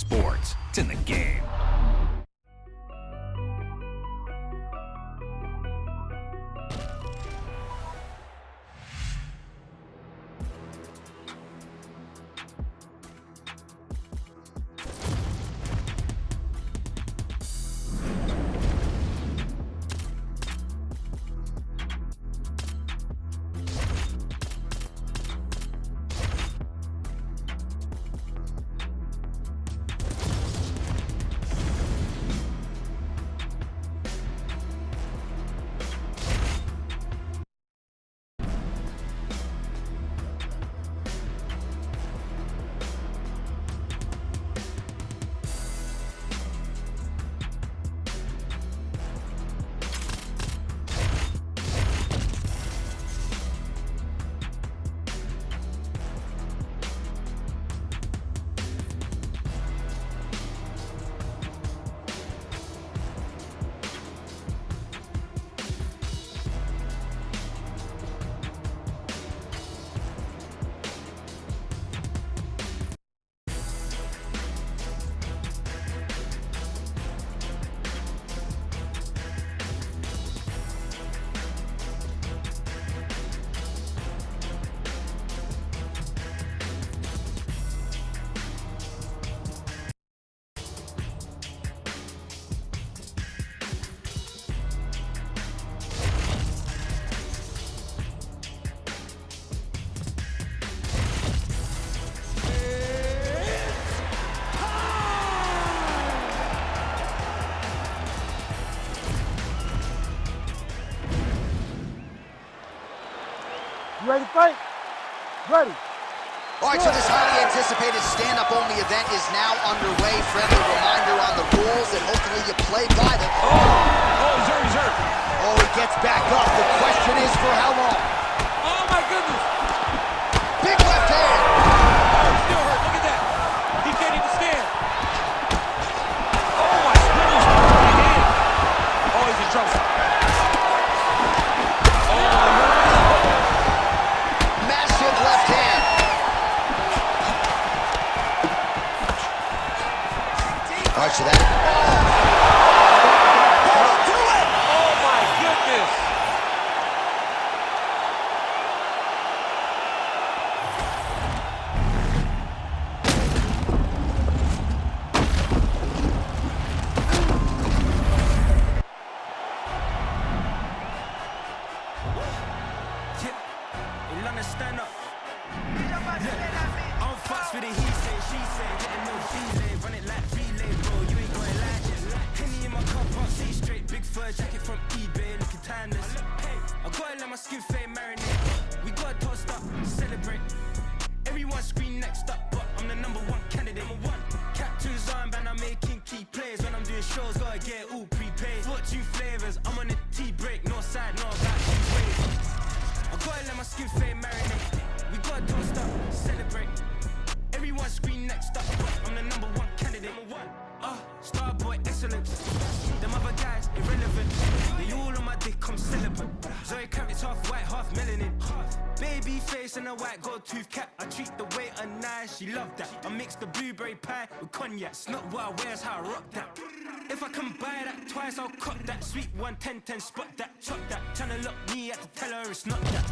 sports. It's in the game. You ready to fight? Ready. All right, so this highly anticipated stand-up only event is now underway. Friendly reminder on the rules, and hopefully you play by them. He's hurt, he's hurt. Oh, he gets back up. The question is for how long? Oh, my goodness. Big left hand. Oh, he's still hurt. Look at that. He can't even stand. Oh, my goodness. Oh, he's in trouble. Massive left hand. All right, so that... Do it! Oh, my goodness. Stand up. I'm fucks with it, he say, she say, getting no delay, run it like relay, bro, you ain't going like this. Henny in my car park, see straight, big fur jacket from eBay, looking timeless. I gotta let my skin fade marinate. We gotta toast up, celebrate. Everyone scream next up, but I'm the #1 candidate. Captain's armband, I'm making key plays. When I'm doing shows, gotta get all prepaid. Fortune flavors, I'm on a tea break, no side, no back, waves. I gotta let my skin fade marinate. We gotta toast up, celebrate. Everyone scream next up, but I'm the #1 candidate. Starboy excellence. Them other guys irrelevant. They all on my dick, I'm celibate. Zoe Kravitz half white, half melanin. Baby face and a white gold tooth cap. I treat the waiter nice, she love that. I mix the blueberry pie with cognac. It's not what I wear, it's how I rock that. If I can buy that twice, I'll cut that. Sweet 110, spot that, chop that. Tryna lock me, I have to tell her it's not that.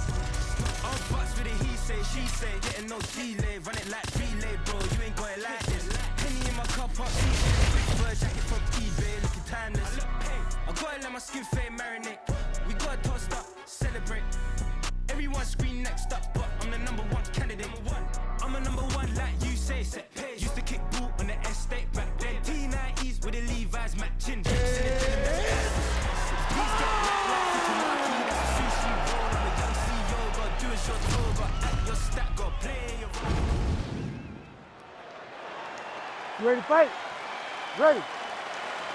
I'm fucks with it, he say, she say, getting no delay, run it like relay, bro, you ain't got it like this. Henny in my car park, see big fur jacket from eBay, looking timeless. I gotta let my skin fade marinate. We gotta toast up, celebrate. Everyone scream next up, but I'm the #1 candidate. I'm a #1 like you say, set pace. Used to kick ball on the estate back then. T90s with the Levi's matching. These get like Fukumaki, that's a sushi roll. I'm a young CEO, gotta do a short tour, got at your stat, gotta play your role. You ready to fight? Ready.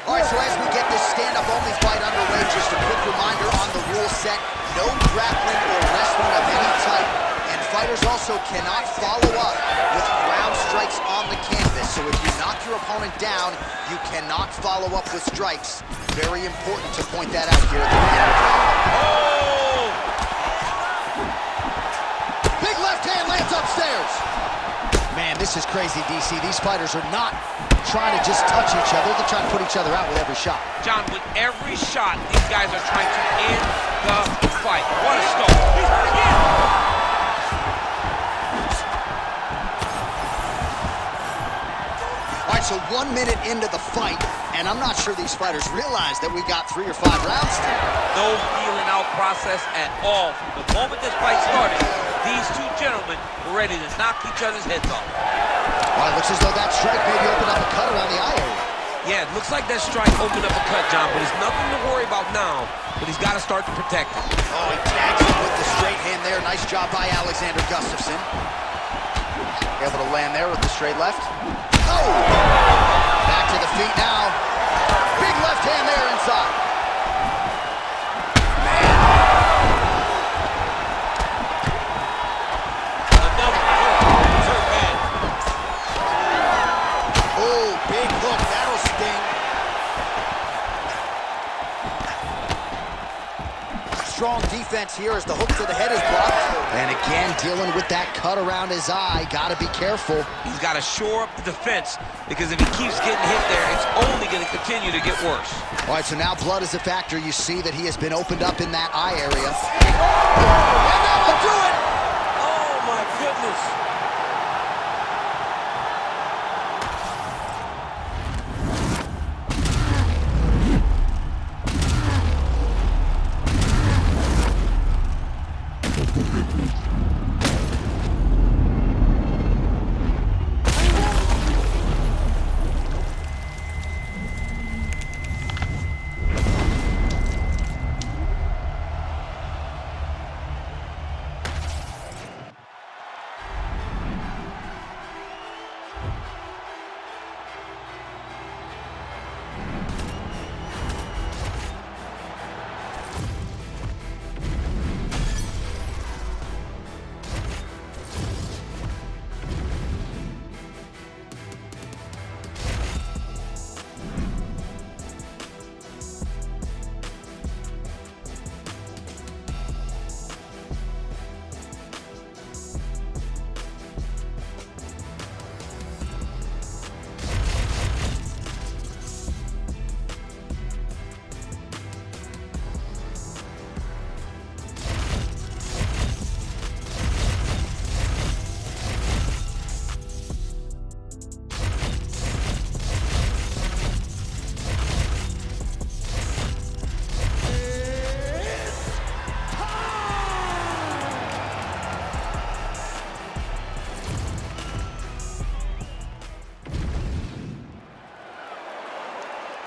All right, so as we get this stand-up only fight underway, just a quick reminder on the rule set. No grappling or wrestling of any type. And fighters also cannot follow up with ground strikes on the canvas. So if you knock your opponent down, you cannot follow up with strikes. Very important to point that out here at the beginning of the round. Oh! Big left hand lands upstairs. Man, This is crazy, DC. These fighters are not trying to just touch each other. They're trying to put each other out with every shot. John, with every shot, these guys are trying to end the fight. What a start. He's hurt again. All right, so 1 minute into the fight, and I'm not sure these fighters realize that we got 3 or 5 rounds still. No feeling out process at all. From the moment this fight started, these two gentlemen were ready to knock each other's heads off. Well, it looks as though that strike maybe opened up a cut around the eye area. Yeah, it looks like that strike opened up a cut, John, but it's nothing to worry about now, but he's got to start to protect it. Oh, he tags him with the straight hand there. Nice job by Alexander Gustafsson. Able to land there with the straight left. Oh! Back to the feet now. Big left hand there inside. Strong defense here as the hook to the head is blocked. And again, dealing with that cut around his eye. Got to be careful. He's got to shore up the defense, because if he keeps getting hit there, it's only going to continue to get worse. All right, so now blood is a factor. You see that he has been opened up in that eye area. And that will do it! Oh, my goodness.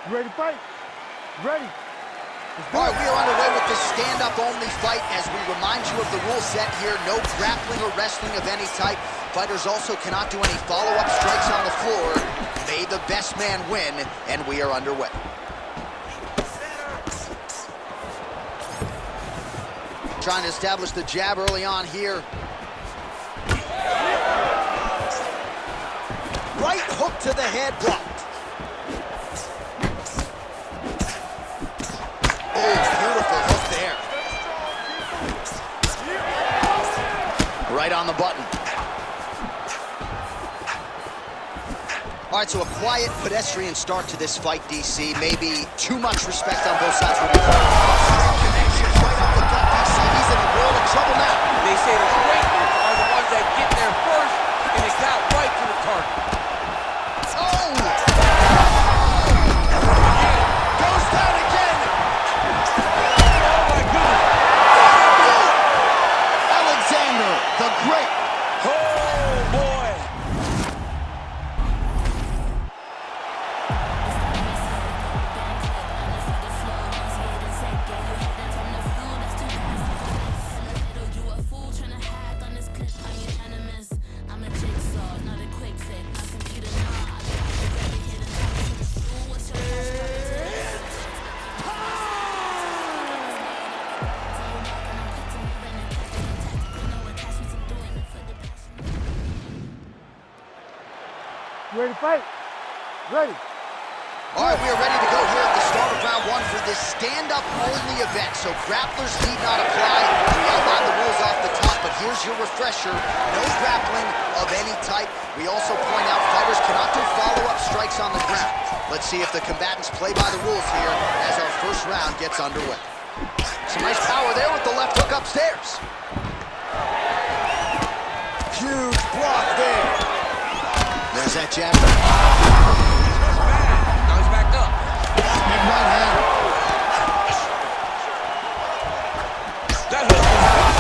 You ready to fight? Ready. All right, we are underway with this stand-up-only fight as we remind you of the rule set here. No grappling or wrestling of any type. Fighters also cannot do any follow-up strikes on the floor. May the best man win, and we are underway. Trying to establish the jab early on here. Right hook to the head, blocked. Oh, beautiful hook there. Right on the button. All right, so a quiet pedestrian start to this fight, DC. Maybe too much respect on both sides. Connections right up the gut, DC. He's in a world of trouble now. They say the straighteners are the ones that get there first, and it got right to the target. Oh! Goes down again. Oh, my goodness. Alexander, the Great. Oh, boy. You ready to fight? Ready. All right, we are ready to go here at the start of round round one for this stand-up only event, so grapplers need not apply. We outlined the rules off the top, but here's your refresher. No grappling of any type. We also point out fighters cannot do follow-up strikes on the ground. Let's see if the combatants play by the rules here as our first round gets underway. Some nice power there with the left hook upstairs. Huge block there. There's that jab. Now he's backed up. Big right hand. That hook was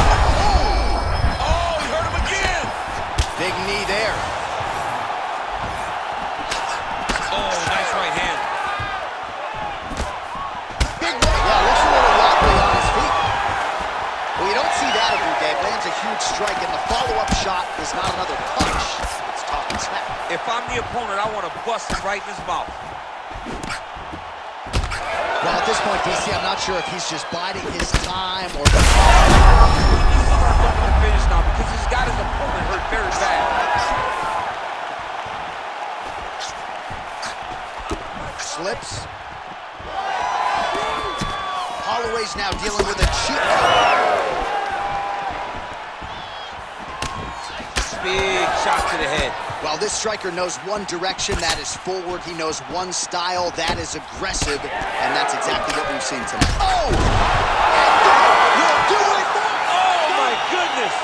oh, he hurt him again. Big knee there. Oh, nice right hand. Big right. Yeah, looks a little wobbly on his feet. Well, you don't see that every day. Lands a huge strike, and the follow-up shot is not another punch. It's talking smack. If I'm the opponent, I want to bust him right in his mouth. Well, at this point, DC, I'm not sure if he's just biding his time or... He needs to start looking to finish now because he's got his opponent hurt very bad. Slips. Holloway's now dealing with a cheek cover. Big shot to the head. While this striker knows one direction, that is forward. He knows one style, that is aggressive. And that's exactly what we've seen tonight. Oh! And that will do it! Oh, my goodness!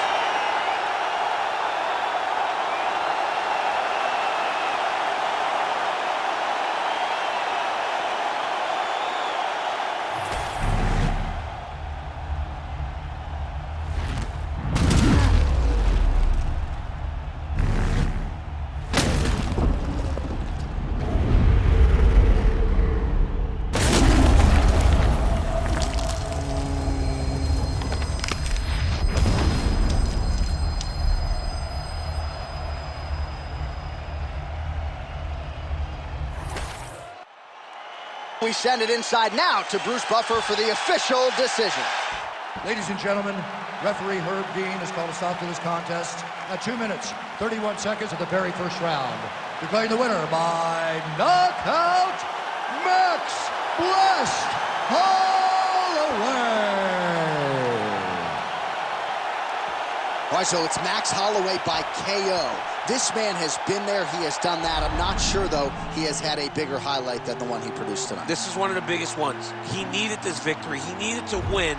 We send it inside now to Bruce Buffer for the official decision. Ladies and gentlemen, referee Herb Dean has called a stop to this contest at 2 minutes, 31 seconds of the very first round. Declaring the winner by knockout, Max Blessed Holloway. All right, so it's Max Holloway by KO. This man has been there. He has done that. I'm not sure, though, he has had a bigger highlight than the one he produced tonight. This is one of the biggest ones. He needed this victory. He needed to win.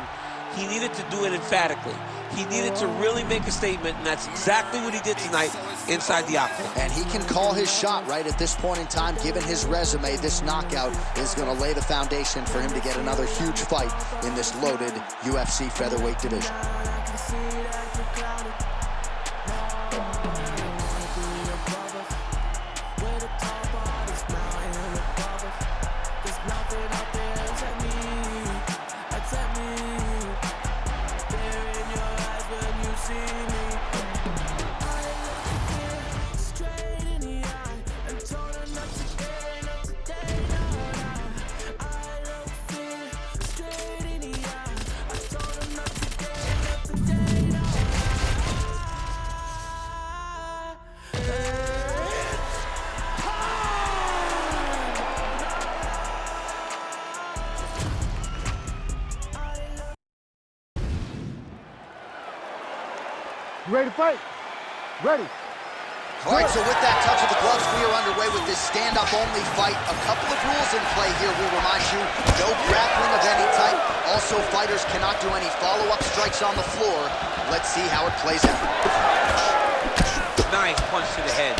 He needed to do it emphatically. He needed to really make a statement, and that's exactly what he did tonight inside the octagon. And he can call his shot right at this point in time. Given his resume, this knockout is going to lay the foundation for him to get another huge fight in this loaded UFC featherweight division. You ready to fight? Ready. All right, so with that touch of the gloves, we are underway with this stand-up only fight. A couple of rules in play here, we remind you. No grappling of any type. Also, fighters cannot do any follow-up strikes on the floor. Let's see how it plays out. Nice punch to the head.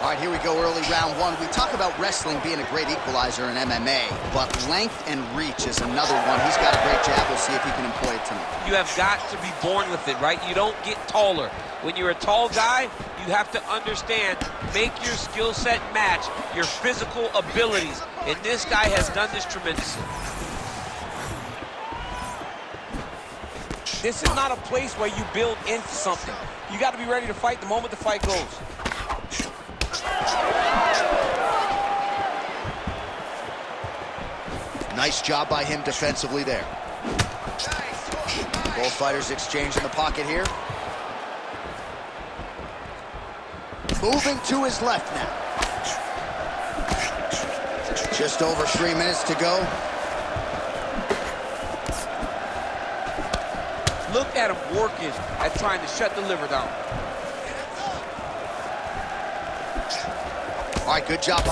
All right, here we go, early round one. We talk about wrestling being a great equalizer in MMA, but length and reach is another one. He's got a great jab. We'll see if he can employ it tonight. You have got to be born with it, right? You don't get taller. When you're a tall guy, you have to understand, make your skill set match your physical abilities. And this guy has done this tremendously. This is not a place where you build into something. You got to be ready to fight the moment the fight goes. Nice job by him defensively there. Both fighters exchange in the pocket here. Moving to his left now. Just over 3 minutes to go. Look at him working at trying to shut the liver down. All right, good job. Oh,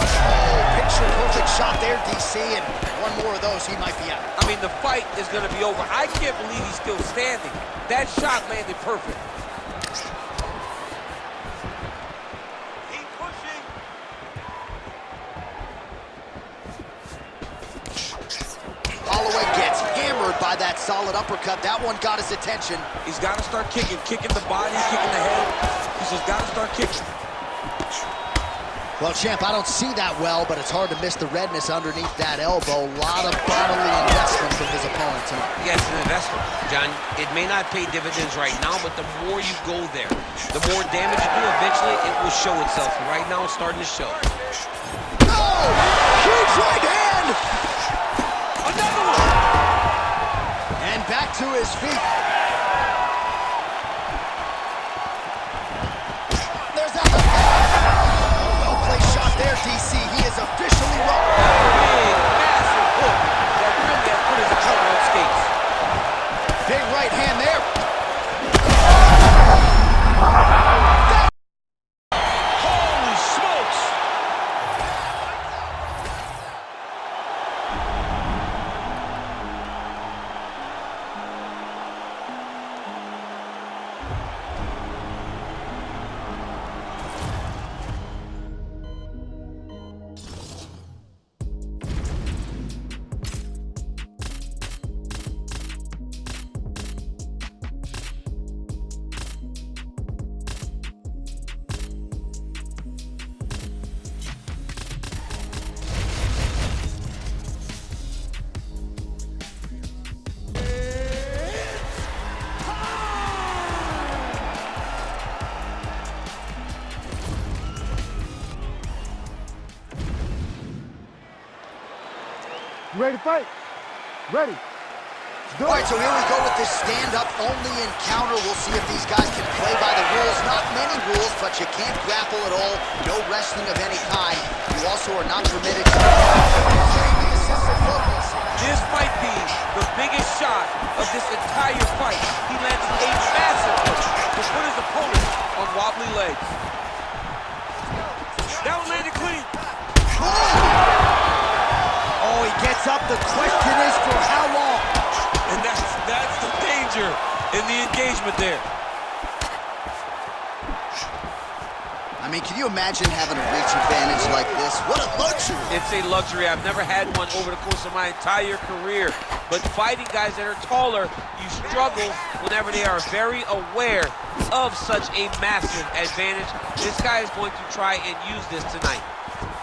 picture-perfect shot there, DC, and one more of those, he might be out. I mean, the fight is going to be over. I can't believe he's still standing. That shot landed perfect. Keep pushing. Holloway gets hammered by that solid uppercut. That one got his attention. He's got to start kicking the body, kicking the head. He's just got to start kicking. Well, champ, I don't see that well, but it's hard to miss the redness underneath that elbow. A lot of bodily investment from his opponent tonight. Yeah, it's an investment, John. It may not pay dividends right now, but the more you go there, the more damage you do, eventually it will show itself. And right now, it's starting to show. Oh! Huge right hand! Another one! And back to his feet. There's that. Well-placed shot there, DC. He is officially wrong. Big, massive hook that really has put his opponent on skates. Big right hand there. Holy smokes! You ready to fight? Ready. All right, so here we go with this stand-up only encounter. We'll see if these guys can play by the rules. Not many rules, but you can't grapple at all. No wrestling of any kind. You also are not permitted to assisted focus. This might be the biggest shot of this entire fight. He lands a massive hook to put his opponent on wobbly legs. That one landed clean. Oh, he gets up. The question is for how long? And that's the danger in the engagement there. I mean, can you imagine having a reach advantage like this? What a luxury. It's a luxury. I've never had one over the course of my entire career. But fighting guys that are taller, you struggle whenever they are very aware of such a massive advantage. This guy is going to try and use this tonight.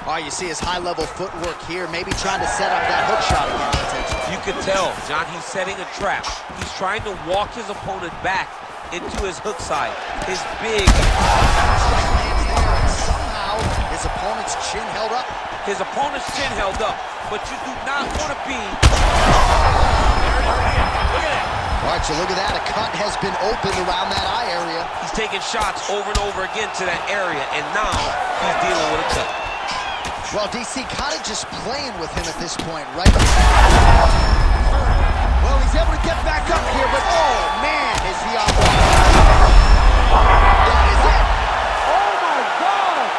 All right, you see his high-level footwork here, maybe trying to set up that hook shot again, potentially. You can tell, John, he's setting a trap. He's trying to walk his opponent back into his hook side. His big... Somehow, his opponent's chin held up. His opponent's chin held up, but you do not want to be... Look at that. All right, so look at that. A cut has been opened around that eye area. He's taking shots over and over again to that area, and now he's dealing with a cut. Well, DC kind of just playing with him at this point, right? Well, he's able to get back up here, but oh, man, is he on the... That is it. Oh my God!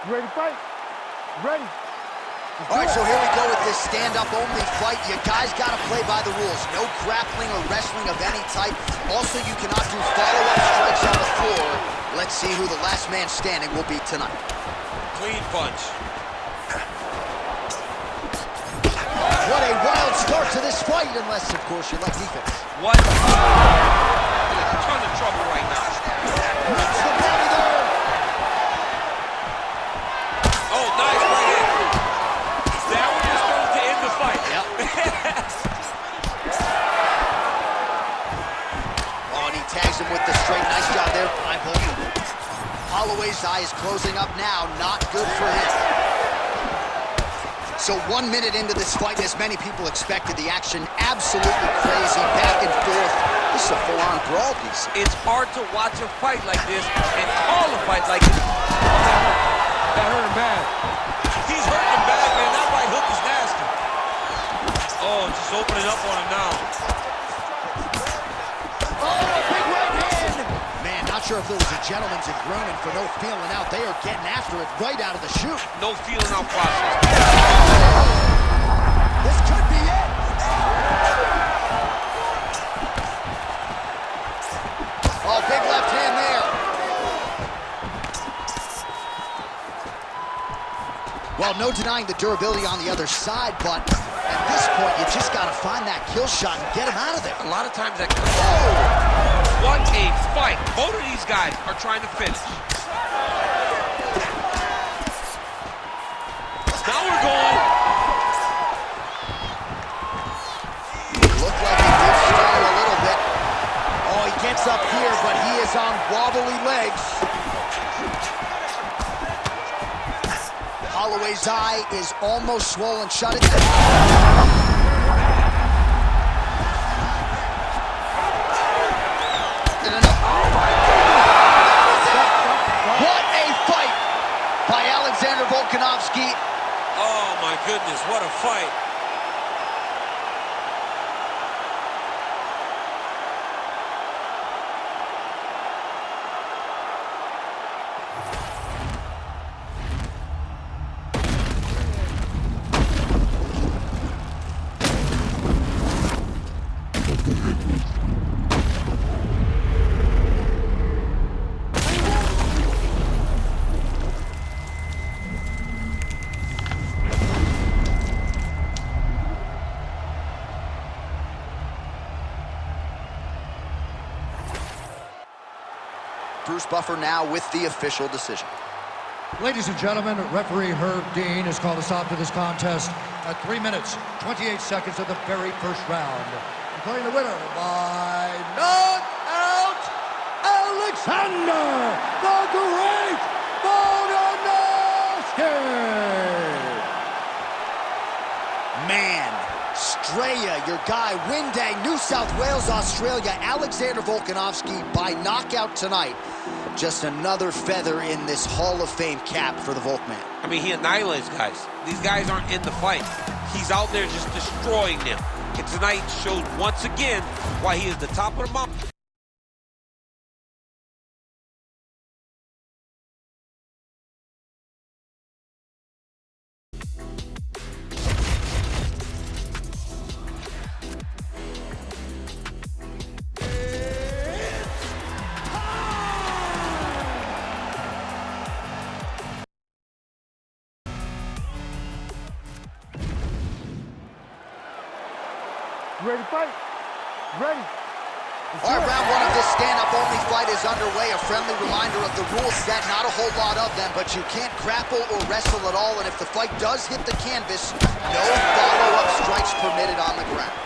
You ready to fight? Ready. All right, so here we go with this stand-up only fight. You guys got to play by the rules. No grappling or wrestling of any type. Also, you cannot do follow-up strikes on the floor. Let's see who the last man standing will be tonight. Clean punch. What a wild start to this fight, unless, of course, you like defense. What? In a ton of trouble right now. Hits the body there. Oh, nice right hand. That one was supposed to end the fight. Yep. Oh, and he tags him with the straight. Nice job there. Eyeballing. Holloway's eye is closing up now. Not good for him. So 1 minute into this fight, as many people expected, the action absolutely crazy, back and forth. This is a full-on brawl piece. It's hard to watch a fight like this and call a fight like this. That hurt him bad. He's hurting him bad, man. That right hook is nasty. Oh, just opening up on him now. Oh, big right hand! Man, not sure if there was a gentleman's agreement for no feeling out. They are getting after it right out of the chute. No feeling out process. This could be it. Oh, big left hand there. Well, no denying the durability on the other side, but at this point, you just got to find that kill shot and get him out of there. A lot of times that... What a fight. Both of these guys are trying to finish. Now we're going. Looked like he did stall a little bit. Oh, he gets up here, but he is on wobbly legs. Holloway's eye is almost swollen shut. What a fight by Alexander Volkanovski. Oh, my goodness, what a fight. Bruce Buffer now with the official decision. Ladies and gentlemen, referee Herb Dean has called a stop to this contest at 3 minutes, 28 seconds of the very first round. Declaring the winner by knockout, Alexander the Great Volkanovski! Man, Straya, your guy, Windang, New South Wales, Australia, Alexander Volkanovski by knockout tonight. Just another feather in this Hall of Fame cap for the Volkman. I mean, he annihilates guys. These guys aren't in the fight. He's out there just destroying them. And tonight showed once again why he is the top of the mountain. You ready to fight? Ready. All right, round one of this stand-up only fight is underway. A friendly reminder of the rules set, not a whole lot of them, but you can't grapple or wrestle at all, and if the fight does hit the canvas, no follow-up strikes permitted on the ground.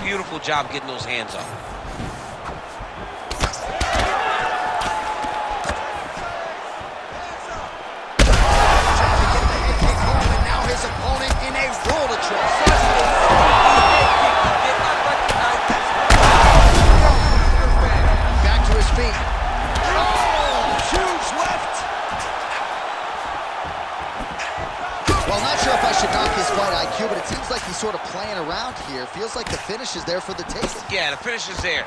Beautiful job getting those hands up. Trying to get the head kick home, and now his opponent in a roll to trust. Back to his feet. Oh, huge left. Well, not sure if I should knock his fight IQ, but it seems like he's sort of playing around here. here. Feels like the finish is there for the taking. Yeah, the finish is there.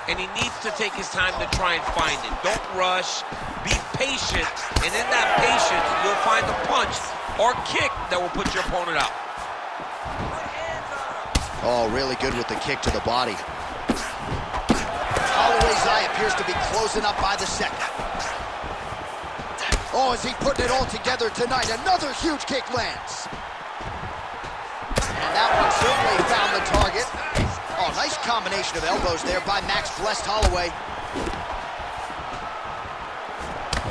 And he needs to take his time to try and find it. Don't rush. Be patient. And in that patience, you'll find the punch or kick that will put your opponent out. Oh, really good with the kick to the body. Holloway's eye appears to be closing up by the second. Oh, is he putting it all together tonight? Another huge kick lands. And that one certainly found the target. Oh, nice combination of elbows there by Max Blessed Holloway.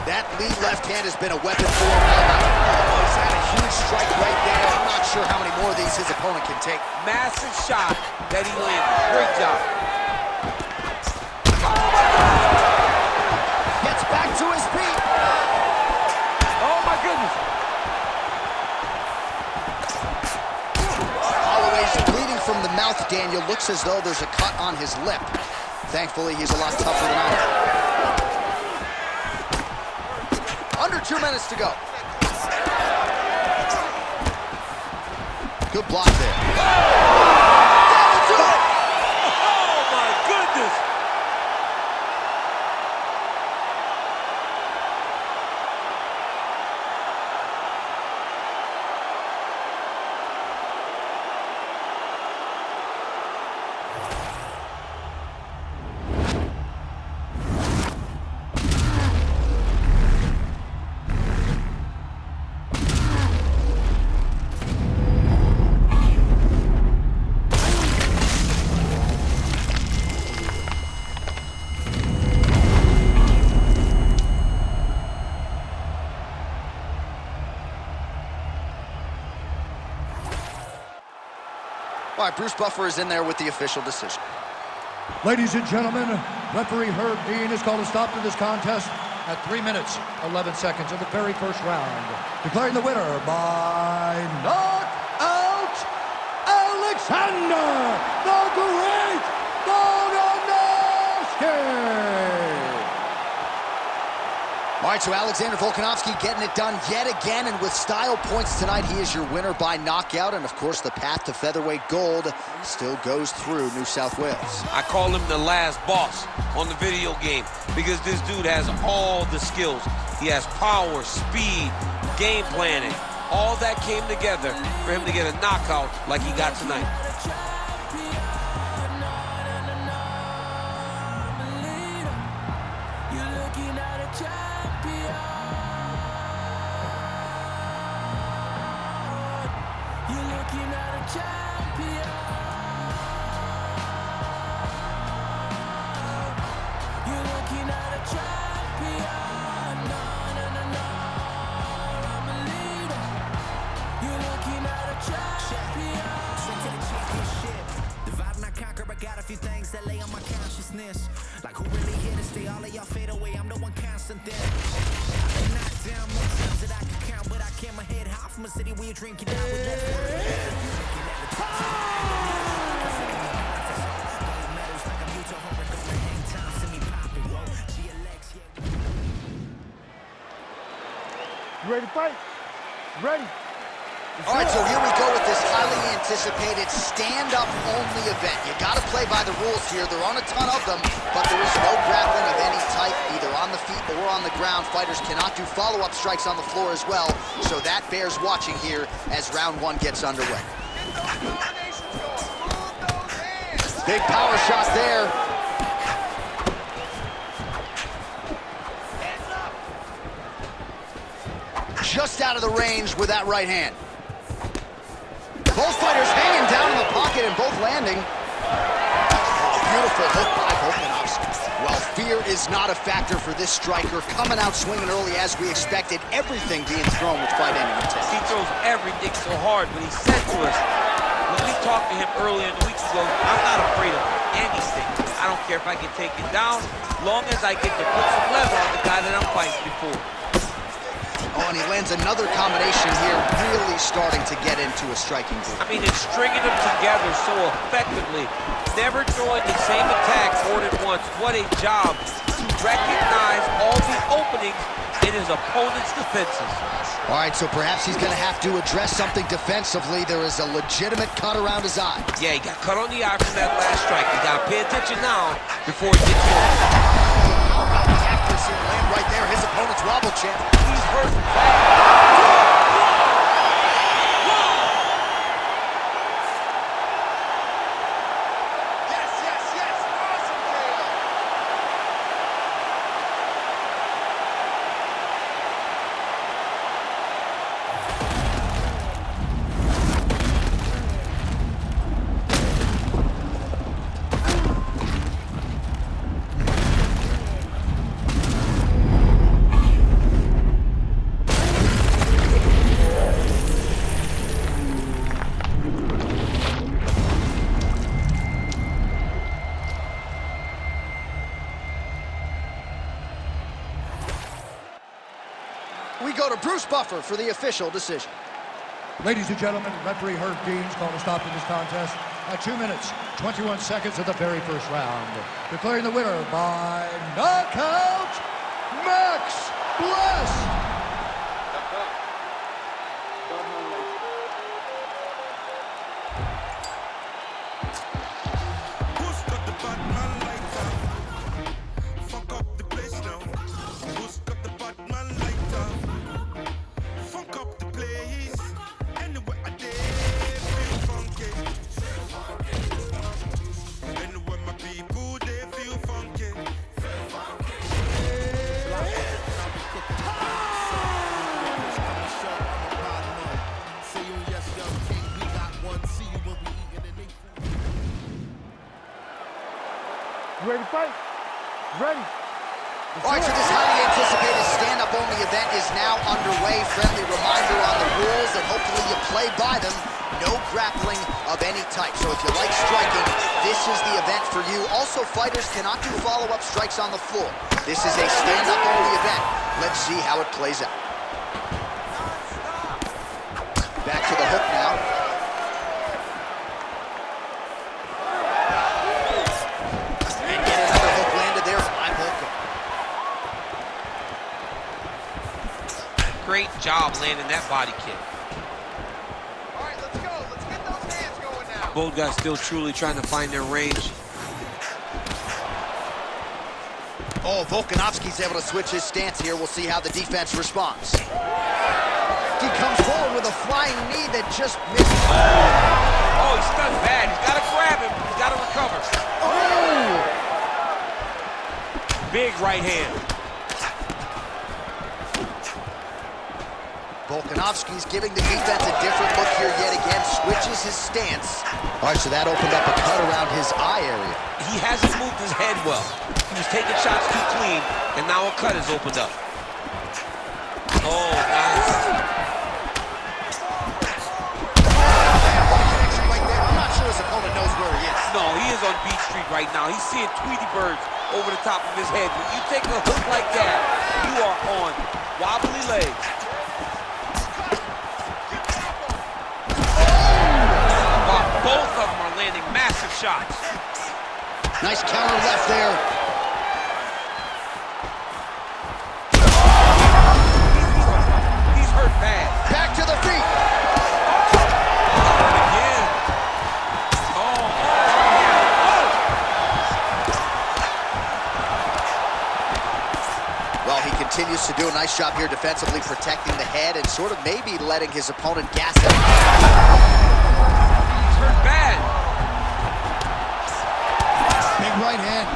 That lead left hand has been a weapon for him. Oh, he's had a huge strike right there. I'm not sure how many more of these his opponent can take. Massive shot that he landed. Great job. Gets back to his feet. Oh, my goodness. Holloway's bleeding from the mouth, Daniel. Looks as though there's a cut on his lip. Thankfully, he's a lot tougher than I am. Under 2 minutes to go. Good block there. That'll do it! Oh, my goodness. All right, Bruce Buffer is in there with the official decision. Ladies and gentlemen, referee Herb Dean has called a stop to this contest at 3 minutes, 11 seconds of the very first round. Declaring the winner by knockout, Alexander the Great Volkanovski! All right, so Alexander Volkanovski getting it done yet again, and with style points tonight, he is your winner by knockout, and of course, the path to featherweight gold still goes through New South Wales. I call him the last boss on the video game because this dude has all the skills. He has power, speed, game planning. All that came together for him to get a knockout like he got tonight. Got a few things that lay on my consciousness. Like who really here to stay? All of y'all fade away. I'm the one constant there. I've been knocked down more times that I can count, but I can't my head high from a city where you drink it out with left word. You ready to fight? Ready. All right, so here we go with this highly anticipated stand-up only event. You got to play by the rules here. There aren't a ton of them, but there is no grappling of any type, either on the feet or on the ground. Fighters cannot do follow-up strikes on the floor as well, so that bears watching here as round one gets underway. Big power shot there. Just out of the range with that right hand. Both fighters hanging down in the pocket and both landing. Oh, beautiful hook by Volkanovski. Well, fear is not a factor for this striker. Coming out swinging early as we expected. Everything being thrown with fight ending intent. He throws everything so hard, but he said to us, when we talked to him earlier in the week ago, I'm not afraid of anything. I don't care if I can take it down, long as I get to put some leather on the guy that I'm fighting before. Oh, and he lands another combination here, really starting to get into a striking group. I mean, it's stringing them together so effectively. Never throwing the same attack more than once. What a job to recognize all the openings in his opponent's defenses. All right, so perhaps he's going to have to address something defensively. There is a legitimate cut around his eye. Yeah, he got cut on the eye from that last strike. You got to pay attention now before it gets worse. How about the accuracy and land right there? His opponent's wobble champ. He's hurt bad. We go to Bruce Buffer for the official decision. Ladies and gentlemen, referee Herb Dean's called a stop to this contest at 2 minutes, 21 seconds of the very first round. Declaring the winner by knockout, Max Bless. You ready to fight? Ready. All right, so this highly anticipated stand-up only event is now underway. Friendly reminder on the rules, and hopefully you play by them. No grappling of any type. So if you like striking, this is the event for you. Also, fighters cannot do follow-up strikes on the floor. This is a stand-up only event. Let's see how it plays out. Back to the hook now. And get another hook landed there by Volkan. Great job landing that body kick. All right, let's go. Let's get those hands going now. Both guys still truly trying to find their range. Oh, Volkanovski's able to switch his stance here. We'll see how the defense responds. He comes forward with a flying knee that just missed. Oh, he's stunned bad. He's got to grab him. He's got to recover. Oh! Big right hand. Volkanovski's giving the defense a different look here yet again. Switches his stance. All right, so that opened up a cut around his eye area. He hasn't moved his head well. He was taking shots too clean, and now a cut has opened up. Oh, nice. I'm not sure his opponent knows where he is. No, he is on Beach Street right now. He's seeing Tweety birds over the top of his head. When you take a hook like that, you are on wobbly legs. Wow, both of them are landing massive shots. Nice counter left there. He's hurt bad. Back to the feet. Again. Well, he continues to do a nice job here defensively, protecting the head and sort of maybe letting his opponent gas out. He's hurt bad. Big right hand.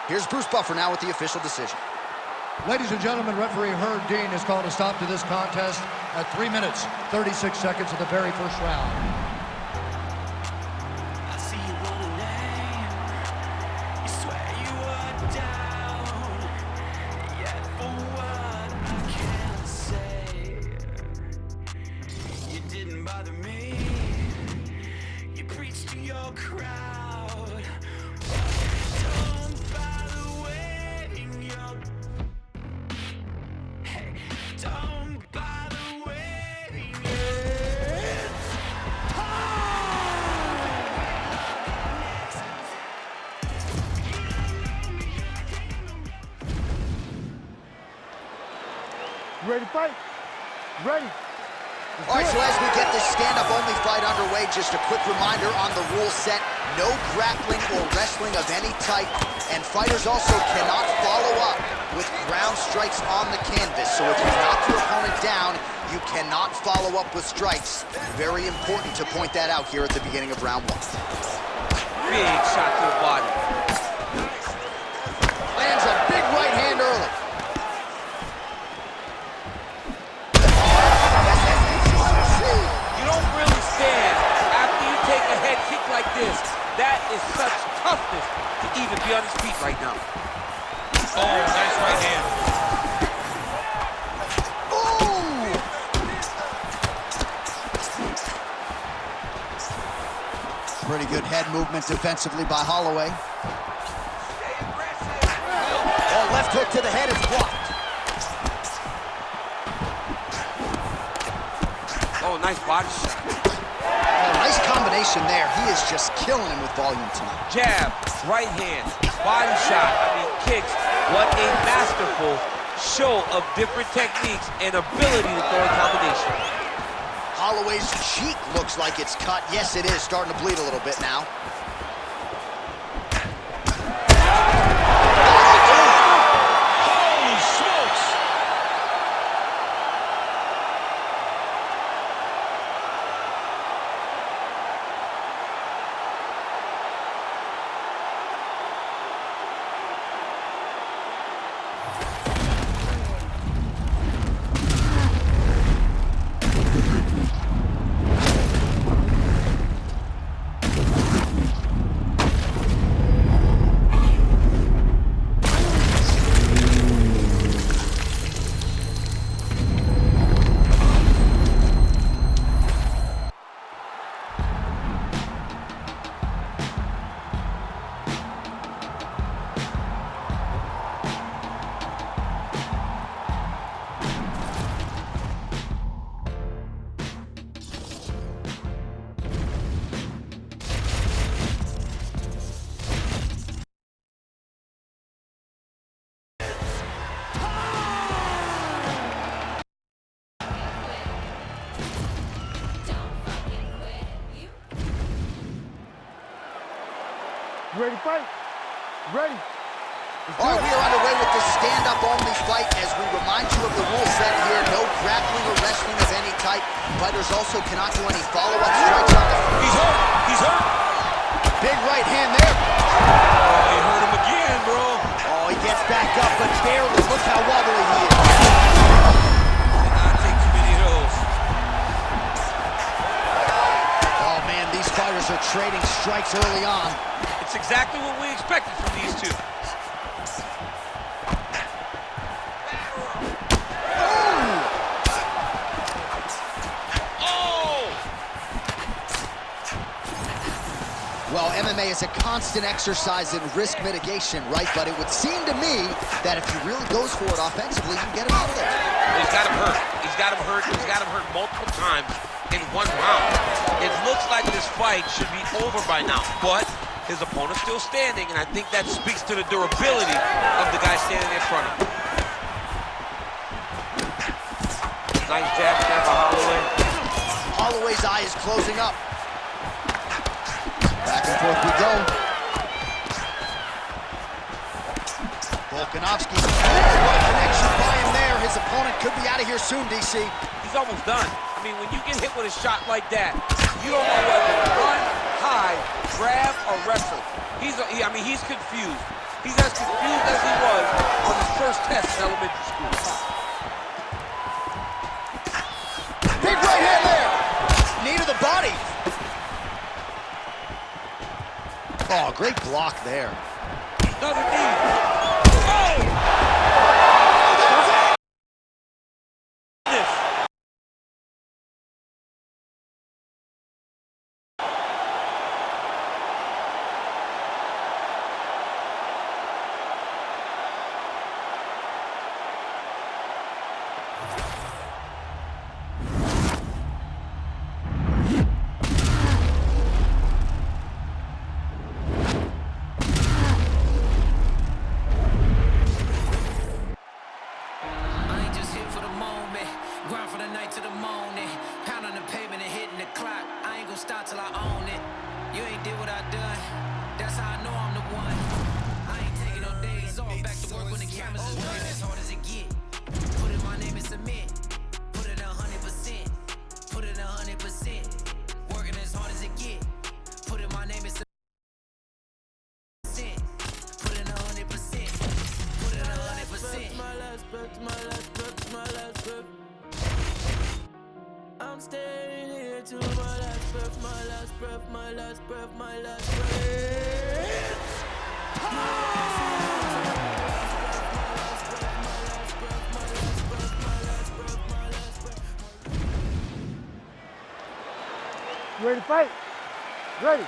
Here's Bruce Buffer now with the official decision. Ladies and gentlemen, referee Herb Dean has called a stop to this contest at 3 minutes, 36 seconds of the very first round. I see you running, you swear you were down, yet for what I can't say, you didn't bother me, you preached to your crowd, don't bother waiting your, hey, don't bother waiting You ready to fight? Ready. All right, so as we get this stand-up-only fight underway, just a quick reminder on the rule set: no grappling or wrestling of any type, and fighters also cannot follow up with ground strikes on the canvas. So if you knock your opponent down, you cannot follow up with strikes. Very important to point that out here at the beginning of round one. Big shot to the body. Lands a big right hand early. You don't really stand after you take a head kick like this. That is such toughness to even be on his feet right now. Oh, nice right hand. Ooh! Pretty good head movement defensively by Holloway. Oh, left hook to the head is blocked. Oh, nice body shot. Oh, nice combination there. He is just killing him with volume tonight. Jab, right hand, body shot, kicks. What a masterful show of different techniques and ability to throw a combination. Holloway's cheek looks like it's cut. Yes, it is. Starting to bleed a little bit now. Holy smokes! You ready to fight? Ready. All right, we are underway with this stand-up-only fight. As we remind you of the rule set here, no grappling or wrestling of any type. Fighters also cannot do any follow-up strikes on the feet. He's hurt! He's hurt! Big right hand there. Oh, he hurt him again, bro. Oh, he gets back up, but barely. Look how wobbly he is. Did not take too many of those. Oh, man, these fighters are trading strikes early on. It's exactly what we expected from these two. Well, MMA is a constant exercise in risk mitigation, right? But it would seem to me that if he really goes for it offensively, you can get him out of there. He's got him hurt. He's got him hurt. He's got him hurt multiple times in one round. It looks like this fight should be over by now, but his opponent's still standing, and I think that speaks to the durability of the guy standing in front of him. Nice jab there by Holloway. Holloway's eye is closing up. Back and forth we go. Volkanovski. Oh, what a connection by him there. His opponent could be out of here soon, DC. He's almost done. I mean, when you get hit with a shot like that, you don't know whether to run, hide, grab, or wrestle. He's confused. He's as confused as he was on his first test in elementary school. Big right hand there. Knee to the body. Oh, great block there. Another knee. Stop till I own it. You ain't did what I done. That's how I know I'm the one. I ain't taking no days off. Back to work when the cameras is running as hard as it get. Put in my name and submit. Put it 100%. Put it 100%. Working as hard as it get. Put in my name and submit. Put it 100%. Put it 100%. My last breath, my last breath, my last breath. I'm staying here till my last breath, my last breath, my last breath, my last breath. You ready to fight? Ready.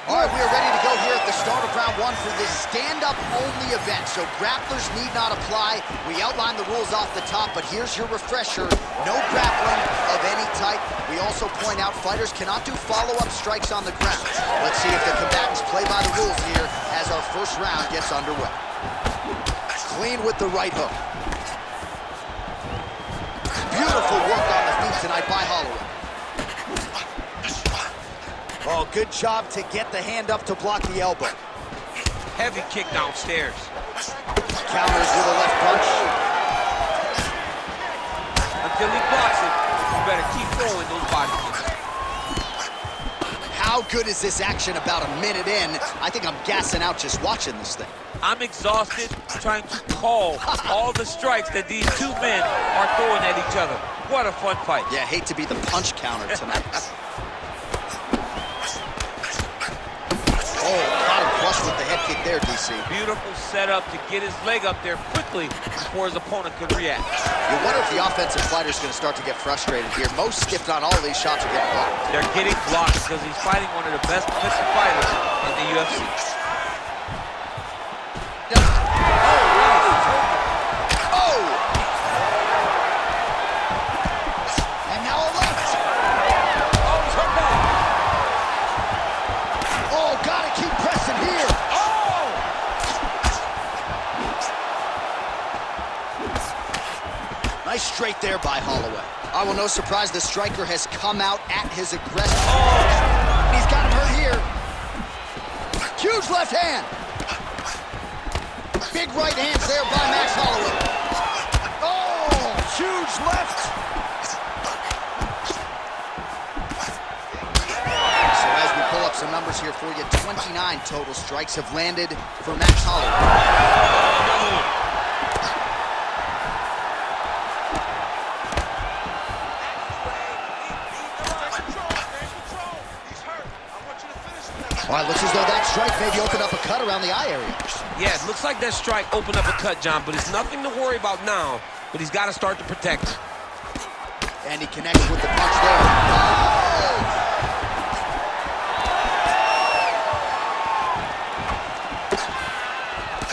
All right, we are ready to go here at the start of round one for this stand-up only event. So grapplers need not apply. We outlined the rules off the top, but here's your refresher. No grappling of any type. We also point out fighters cannot do follow-up strikes on the ground. Let's see if the combatants play by the rules here as our first round gets underway. Clean with the right hook. Beautiful work on the feet tonight by Holloway. Oh, good job to get the hand up to block the elbow. Heavy kick downstairs. Counters with a left punch. Until he blocks it, you better keep throwing those body kicks. How good is this action about a minute in? I think I'm gassing out just watching this thing. I'm exhausted trying to call all the strikes that these two men are throwing at each other. What a fun fight. Yeah, hate to be the punch counter tonight. Oh, got him flush with the head kick there, DC. Beautiful setup to get his leg up there quickly before his opponent could react. You wonder if the offensive fighter's going to start to get frustrated here. Most, if not all, these shots are getting blocked. They're getting blocked because he's fighting one of the best defensive fighters in the UFC. Oh! And now a left. Oh, gotta keep pressing here. Oh! Nice straight there by Holloway. Oh, well, no surprise the striker has come out at his aggressive. Oh! He's got him hurt here. Huge left hand. Big right hands there by Max Holloway. Oh, huge left. So as we pull up some numbers here for you, 29 total strikes have landed for Max Holloway. All right, looks as though that strike maybe opened up a cut around the eye area. Yeah, it looks like that strike opened up a cut, John, but it's nothing to worry about now, but he's got to start to protect it. And he connects with the punch there. Oh!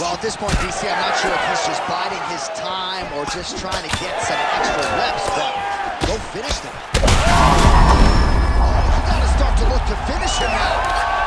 Well, at this point, DC, I'm not sure if he's just biding his time or just trying to get some extra reps, but go finish them. Oh, you got to start to look to finish him now.